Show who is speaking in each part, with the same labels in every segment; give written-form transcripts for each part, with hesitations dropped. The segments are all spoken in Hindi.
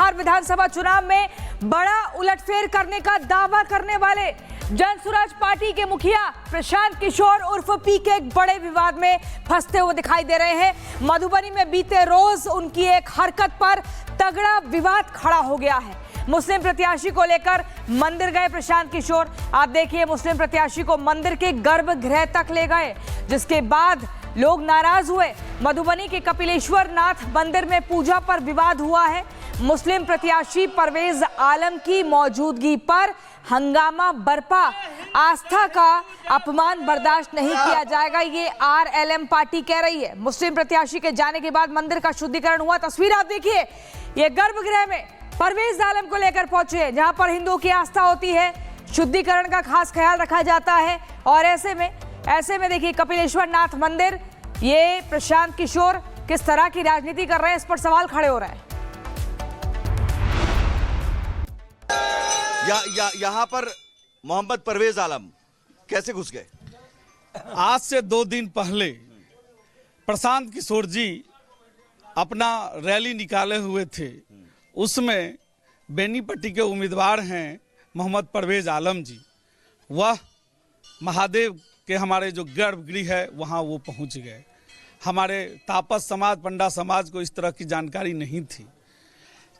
Speaker 1: बिहार विधानसभा चुनाव में बड़ा उलटफेर करने का दावा करने वाले जनसुराज पार्टी के मुखिया प्रशांत किशोर उर्फ पीके एक बड़े विवाद में फंसते हुए दिखाई दे रहे हैं। मधुबनी में बीते रोज उनकी एक हरकत पर तगड़ा विवाद खड़ा हो गया है। मुस्लिम प्रत्याशी को लेकर मंदिर गए प्रशांत किशोर। आप देखिए, मुस्लिम प्रत्याशी को मंदिर के गर्भगृह तक ले गए, जिसके बाद लोग नाराज हुए। मधुबनी के कपिलेश्वर नाथ मंदिर में पूजा पर विवाद हुआ है। मुस्लिम प्रत्याशी परवेज आलम की मौजूदगी पर हंगामा बरपा। आस्था का अपमान बर्दाश्त नहीं किया जाएगा, ये आरएलएम पार्टी कह रही है। मुस्लिम प्रत्याशी के जाने के बाद मंदिर का शुद्धिकरण हुआ। तस्वीर आप देखिए, ये गर्भगृह में परवेज आलम को लेकर पहुंचे हैं, जहां पर हिंदुओं की आस्था होती है, शुद्धिकरण का खास ख्याल रखा जाता है। और ऐसे में देखिए कपिलेश्वर नाथ मंदिर, ये प्रशांत किशोर किस तरह की राजनीति कर रहे हैं, इस पर सवाल खड़े हो रहे हैं।
Speaker 2: यहाँ पर मोहम्मद परवेज आलम कैसे घुस गए?
Speaker 3: आज से 2 दिन पहले प्रशांत किशोर जी अपना रैली निकाले हुए थे। उसमें बेनीपट्टी के उम्मीदवार हैं मोहम्मद परवेज आलम जी। वह महादेव के हमारे जो गर्भगृह है वहाँ वो पहुँच गए। हमारे तापस समाज, पंडा समाज को इस तरह की जानकारी नहीं थी।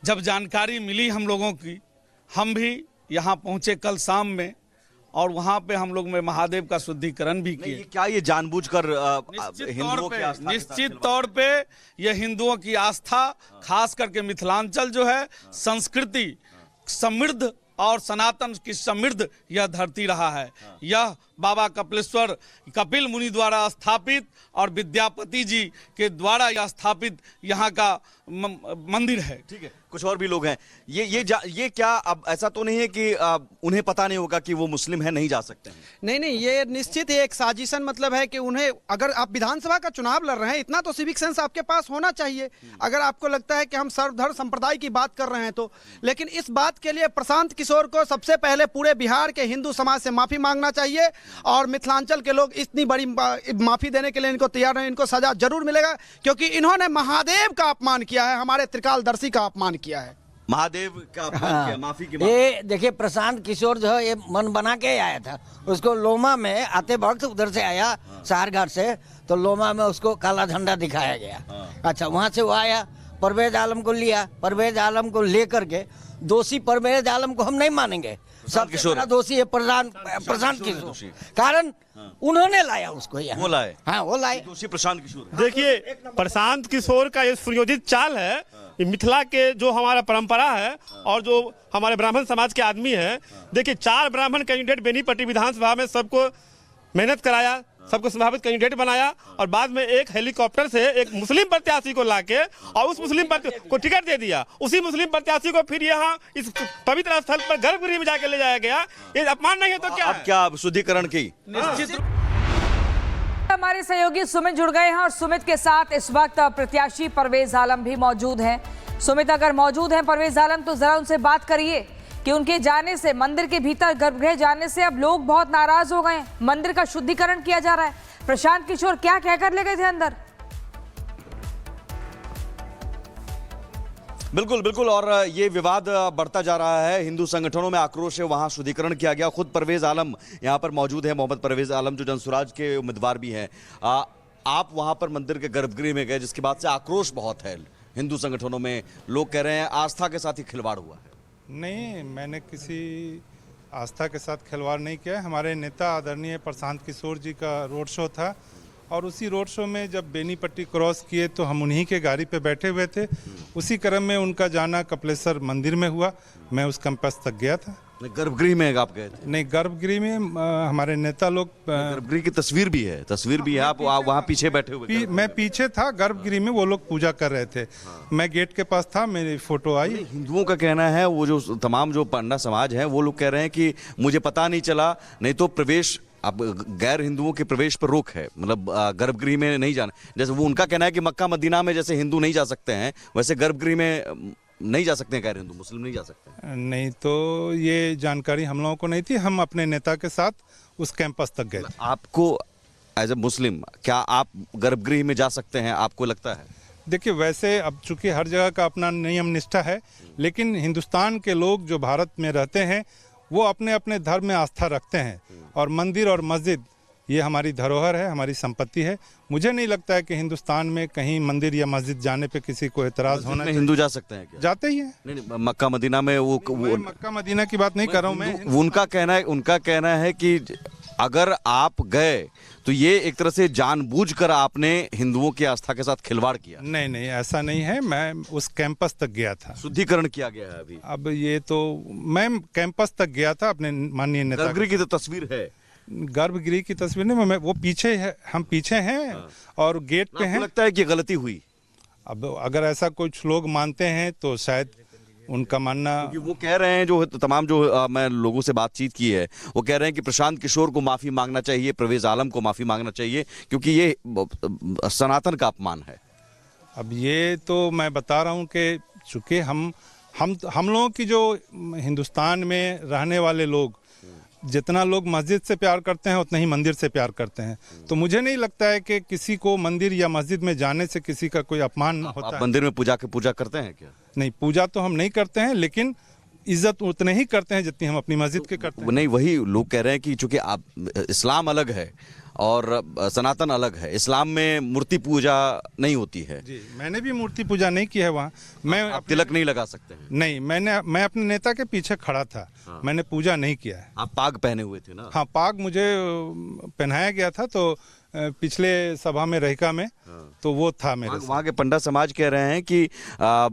Speaker 3: जब जानकारी मिली हम लोगों की, हम भी यहाँ पहुँचे कल शाम में, और वहाँ पे हम लोग में महादेव का शुद्धिकरण भी किए।
Speaker 2: क्या ये जानबूझकर हिंदुओं की आस्था?
Speaker 3: निश्चित तौर पे ये हिंदुओं की आस्था, खास करके मिथिलांचल जो है संस्कृति समृद्ध और सनातन की समृद्ध यह धरती रहा है। यह बाबा कपिलेश्वर कपिल मुनि द्वारा स्थापित और विद्यापति जी के द्वारा यह स्थापित यहाँ का मंदिर है।
Speaker 2: ठीक है, कुछ और भी लोग हैं। ये क्या अब ऐसा तो नहीं है कि उन्हें पता नहीं होगा कि वो मुस्लिम है, नहीं जा सकते हैं?
Speaker 4: नहीं, ये निश्चित ही एक साजिशन मतलब है कि उन्हें, अगर आप विधानसभा का चुनाव लड़ रहे हैं, इतना तो सिविक सेंस आपके पास होना चाहिए। अगर आपको लगता है कि हम सर्वधर्म संप्रदाय की बात कर रहे हैं तो, लेकिन इस बात के लिए प्रशांत किशोर को सबसे पहले पूरे बिहार के हिंदू समाज से माफी मांगना चाहिए। और मिथिलांचल के लोग इतनी बड़ी माफी देने के लिए इनको तैयार हैं। इनको सजा जरूर मिलेगा, क्योंकि इन्होंने महादेव का अपमान किया है, हमारे त्रिकालदर्शी का अपमान किया है।
Speaker 2: महादेव का अपमान किया, माफी की
Speaker 5: ये देखिए, प्रशांत किशोर जो है ये मन बना के आया था। उसको लोमा में आते वक्त उधर से आया शहरघाट से, तो लोमा में उसको काला झंडा दिखाया गया। अच्छा, वहां से वो आया, परवेज आलम को लिया। परवेज आलम को लेकर के दोषी परवेज आलम को हम नहीं मानेंगे। सबसे बड़ा दोषी है प्रशांत किशोर, कारण उन्होंने लाया उसको यहाँ।
Speaker 2: वो लाए?
Speaker 5: हाँ, वो लाए।
Speaker 2: दोषी प्रशांत किशोर।
Speaker 6: देखिए, प्रशांत किशोर का ये सुनियोजित चाल है। मिथिला के जो हमारा परंपरा है और जो हमारे ब्राह्मण समाज के आदमी है, देखिए 4 ब्राह्मण कैंडिडेट बेनीपट्टी विधानसभा में सबको मेहनत कराया, सबको संभावित कैंडिडेट बनाया, और बाद में एक हेलीकॉप्टर से एक मुस्लिम प्रत्याशी को लाके और उस मुस्लिम को टिकट दे दिया। उसी मुस्लिम प्रत्याशी को फिर यहाँ इस पवित्र स्थल पर गर्भगृह में जाके ले जाया गया। ये अपमान नहीं है तो क्या?
Speaker 2: अब क्या शुद्धिकरण की?
Speaker 3: निश्चित
Speaker 1: हमारे सहयोगी सुमित जुड़ गए हैं, और सुमित के साथ इस वक्त प्रत्याशी परवेज आलम भी मौजूद हैं। सुमित, अगर मौजूद हैं परवेज आलम, तो जरा उनसे बात करिए कि उनके जाने से, मंदिर के भीतर गर्भगृह जाने से अब लोग बहुत नाराज हो गए हैं। मंदिर का शुद्धिकरण किया जा रहा है। प्रशांत किशोर क्या कहकर ले गए थे अंदर?
Speaker 2: बिल्कुल, और ये विवाद बढ़ता जा रहा है। हिंदू संगठनों में आक्रोश है, वहां शुद्धिकरण किया गया। खुद परवेज आलम यहाँ पर मौजूद है, मोहम्मद परवेज आलम, जो जनसुराज के उम्मीदवार भी हैं। आप वहां पर मंदिर के गर्भगृह में गए, जिसके बाद से आक्रोश बहुत है हिंदू संगठनों में। लोग कह रहे हैं आस्था के साथ ही खिलवाड़ हुआ है।
Speaker 7: नहीं, मैंने किसी आस्था के साथ खिलवाड़ नहीं किया। हमारे नेता आदरणीय प्रशांत किशोर जी का रोड शो था, और उसी रोड शो में जब बेनीपट्टी क्रॉस किए तो हम उन्हीं के गाड़ी पे बैठे हुए थे। उसी क्रम में उनका जाना कपिलेश्वर मंदिर में हुआ। मैं उस कैंपस तक गया था।
Speaker 2: गर्भगृह में आप गए थे?
Speaker 7: नहीं, गर्भगृह में हमारे नेता लोग,
Speaker 2: गर्भगृह की तस्वीर भी है, आप वहाँ पीछे बैठे हुए?
Speaker 7: मैं पीछे था गर्भगृह में, वो लोग पूजा कर रहे थे। मैं गेट के पास था, मेरी फोटो आई।
Speaker 2: हिंदुओं का कहना है, वो जो तमाम जो पंडा समाज है, वो लोग कह रहे हैं कि मुझे पता नहीं चला, नहीं तो प्रवेश, अब गैर हिंदुओं के प्रवेश पर रोक है, मतलब गर्भगृह में नहीं जाना। जैसे वो उनका कहना है कि मक्का मदीना में जैसे हिंदू नहीं जा सकते हैं, वैसे गर्भगृह में नहीं जा सकते हैं, गैर हिंदू मुस्लिम नहीं जा सकते।
Speaker 7: नहीं, तो ये जानकारी हम लोगों को नहीं थी। हम अपने नेता के साथ उस कैंपस तक गए।
Speaker 2: आपको एज ए मुस्लिम क्या आप गर्भगृह में जा सकते हैं, आपको लगता है?
Speaker 7: देखिए, वैसे अब चूंकि हर जगह का अपना नियम निष्ठा है, लेकिन हिंदुस्तान के लोग जो भारत में रहते हैं वो अपने अपने धर्म में आस्था रखते हैं, और मंदिर और मस्जिद ये हमारी धरोहर है, हमारी संपत्ति है। मुझे नहीं लगता है कि हिंदुस्तान में कहीं मंदिर या मस्जिद जाने पे किसी को एतराज होना चाहिए।
Speaker 2: हिंदू जा सकते हैं क्या?
Speaker 7: जाते ही हैं।
Speaker 2: नहीं, मक्का मदीना में
Speaker 7: मैं मक्का मदीना की बात नहीं कर रहा हूँ मैं।
Speaker 2: उनका कहना है कि अगर आप गए तो ये एक तरह से जानबूझकर आपने हिंदुओं की आस्था के साथ खिलवाड़ किया।
Speaker 7: नहीं, ऐसा नहीं है। मैं उस कैंपस तक गया था।
Speaker 2: शुद्धिकरण किया गया है अभी।
Speaker 7: अब ये तो मैं कैंपस तक गया था अपने माननीय नेता।
Speaker 2: गर्भगृह की तो तस्वीर है।
Speaker 7: गर्भगृह की तस्वीर नहीं, मैं वो पीछे है, हम पीछे हैं और गेट पे हैं।
Speaker 2: लगता है कि गलती हुई।
Speaker 7: अब अगर ऐसा कुछ लोग मानते हैं तो शायद उनका मानना।
Speaker 2: वो कह रहे हैं, जो तमाम जो मैं लोगों से बातचीत की है, वो कह रहे हैं कि प्रशांत किशोर को माफी मांगना चाहिए, परवेज आलम को माफी मांगना चाहिए, क्योंकि ये सनातन का अपमान है।
Speaker 7: अब ये तो मैं बता रहा हूँ कि चूंकि हम लोगों की जो हिंदुस्तान में रहने वाले लोग, जितना लोग मस्जिद से प्यार करते हैं उतना ही मंदिर से प्यार करते हैं। तो मुझे नहीं लगता है कि किसी को मंदिर या मस्जिद में जाने से किसी का कोई अपमान होता है।
Speaker 2: आप मंदिर में पूजा करते हैं क्या?
Speaker 7: नहीं, पूजा तो हम नहीं करते हैं, लेकिन इज्जत उतने ही करते हैं जितनी हम अपनी मस्जिद के करते हैं।
Speaker 2: नहीं, वही लोग कह रहे हैं कि चूंकि आप इस्लाम अलग है और सनातन अलग है, इस्लाम में मूर्ति पूजा नहीं होती है।
Speaker 7: जी, मैंने भी मूर्ति पूजा नहीं की है वहाँ।
Speaker 2: आप तिलक नहीं लगा सकते हैं?
Speaker 7: नहीं, मैं अपने नेता के पीछे खड़ा था। मैंने पूजा नहीं किया है।
Speaker 2: आप पाग पहने हुए थे ना?
Speaker 7: हाँ, पाग मुझे पहनाया गया था तो पिछले सभा में रहिका में, तो वो था मेरे साथ।
Speaker 2: वहाँ के पंडा समाज कह रहे हैं कि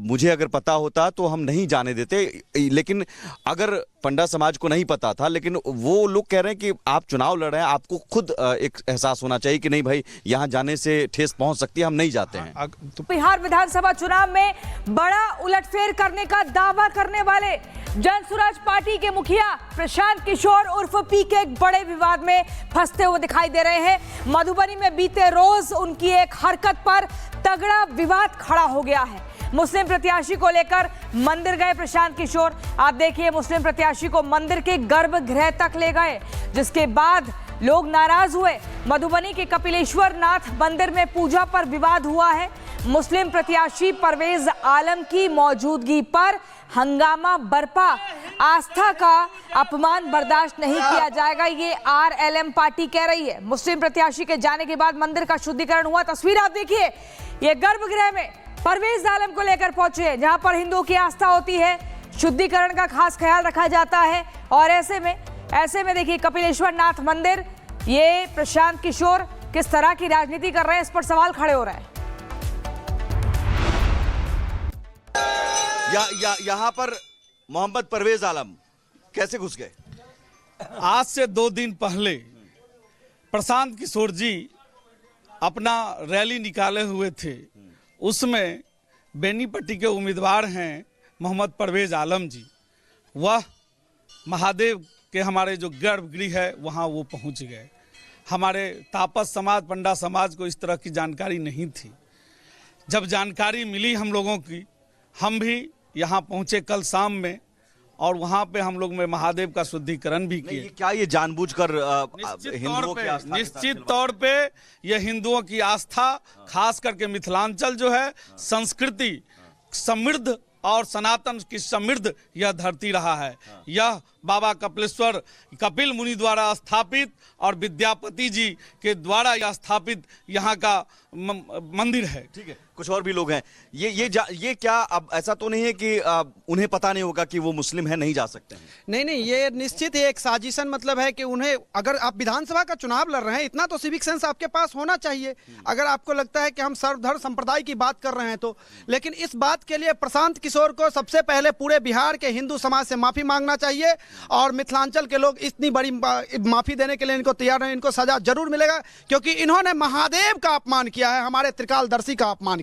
Speaker 2: मुझे अगर पता होता तो हम नहीं जाने देते, लेकिन अगर पंडा समाज को नहीं पता था, लेकिन वो लोग कह रहे हैं कि आप चुनाव लड़ रहे हैं, आपको खुद एक एहसास होना चाहिए कि नहीं भाई, यहाँ जाने से ठेस पहुँच सकती है, हम नहीं जाते हैं।
Speaker 1: बिहार विधानसभा चुनाव में बड़ा उलटफेर करने का दावा करने वाले जनसुराज पार्टी के मुखिया प्रशांत किशोर उर्फ पीके एक बड़े विवाद में फंसते हुए दिखाई दे रहे हैं। मधुबनी में बीते रोज उनकी एक हरकत पर तगड़ा विवाद खड़ा हो गया है। मुस्लिम प्रत्याशी को लेकर मंदिर गए प्रशांत किशोर। आप देखिए, मुस्लिम प्रत्याशी को मंदिर के गर्भगृह तक ले गए, जिसके बाद लोग नाराज हुए। मधुबनी के कपिलेश्वर नाथ मंदिर में पूजा पर विवाद हुआ है। मुस्लिम प्रत्याशी परवेज आलम की मौजूदगी पर हंगामा बरपा। आस्था का अपमान बर्दाश्त नहीं किया जाएगा, ये आरएलएम पार्टी कह रही है। मुस्लिम प्रत्याशी के जाने के बाद मंदिर का शुद्धिकरण हुआ। तस्वीर आप देखिए, ये गर्भगृह में परवेज आलम को लेकर पहुंचे, जहां पर हिंदुओं की आस्था होती है, शुद्धिकरण का खास ख्याल रखा जाता है। और ऐसे में देखिए, कपिलेश्वर नाथ मंदिर, ये प्रशांत किशोर किस तरह की राजनीति कर रहे हैं, इस पर सवाल खड़े हो रहे हैं।
Speaker 2: यहाँ पर मोहम्मद परवेज आलम कैसे घुस गए?
Speaker 3: आज से 2 दिन पहले प्रशांत किशोर जी अपना रैली निकाले हुए थे, उसमें बेनीपट्टी के उम्मीदवार हैं मोहम्मद परवेज आलम जी। वह महादेव के हमारे जो गर्भगृह है वहाँ वो पहुँच गए। हमारे तापस समाज, पंडा समाज को इस तरह की जानकारी नहीं थी। जब जानकारी मिली हम लोगों की, हम भी यहाँ पहुँचे कल शाम में, और वहाँ पे हम लोग में महादेव का शुद्धिकरण भी किए।
Speaker 2: क्या ये जानबूझकर हिंदुओं की आस्था?
Speaker 3: निश्चित तौर पे ये हिंदुओं की आस्था, खास करके मिथिलांचल जो है संस्कृति समृद्ध और सनातन की समृद्ध यह धरती रहा है। यह बाबा कपिलेश्वर कपिल मुनि द्वारा स्थापित और विद्यापति जी के द्वारा यह स्थापित यहाँ का मंदिर है।
Speaker 2: ठीक है, कुछ और भी लोग हैं। ये क्या अब ऐसा तो नहीं है कि उन्हें पता नहीं होगा कि वो मुस्लिम है, नहीं जा सकते हैं?
Speaker 4: नहीं, ये निश्चित ही एक साजिशन मतलब है कि उन्हें, अगर आप विधानसभा का चुनाव लड़ रहे हैं, इतना तो सिविक सेंस आपके पास होना चाहिए। अगर आपको लगता है कि हम सर्वधर्म संप्रदाय की बात कर रहे हैं तो, लेकिन इस बात के लिए प्रशांत किशोर को सबसे पहले पूरे बिहार के हिंदू समाज से माफी मांगना चाहिए, और मिथिलांचल के लोग इतनी बड़ी माफी देने के लिए इनको तैयार हैं। इनको सजा जरूर मिलेगा, क्योंकि इन्होंने महादेव का अपमान किया है, हमारे त्रिकालदर्शी का अपमान किया।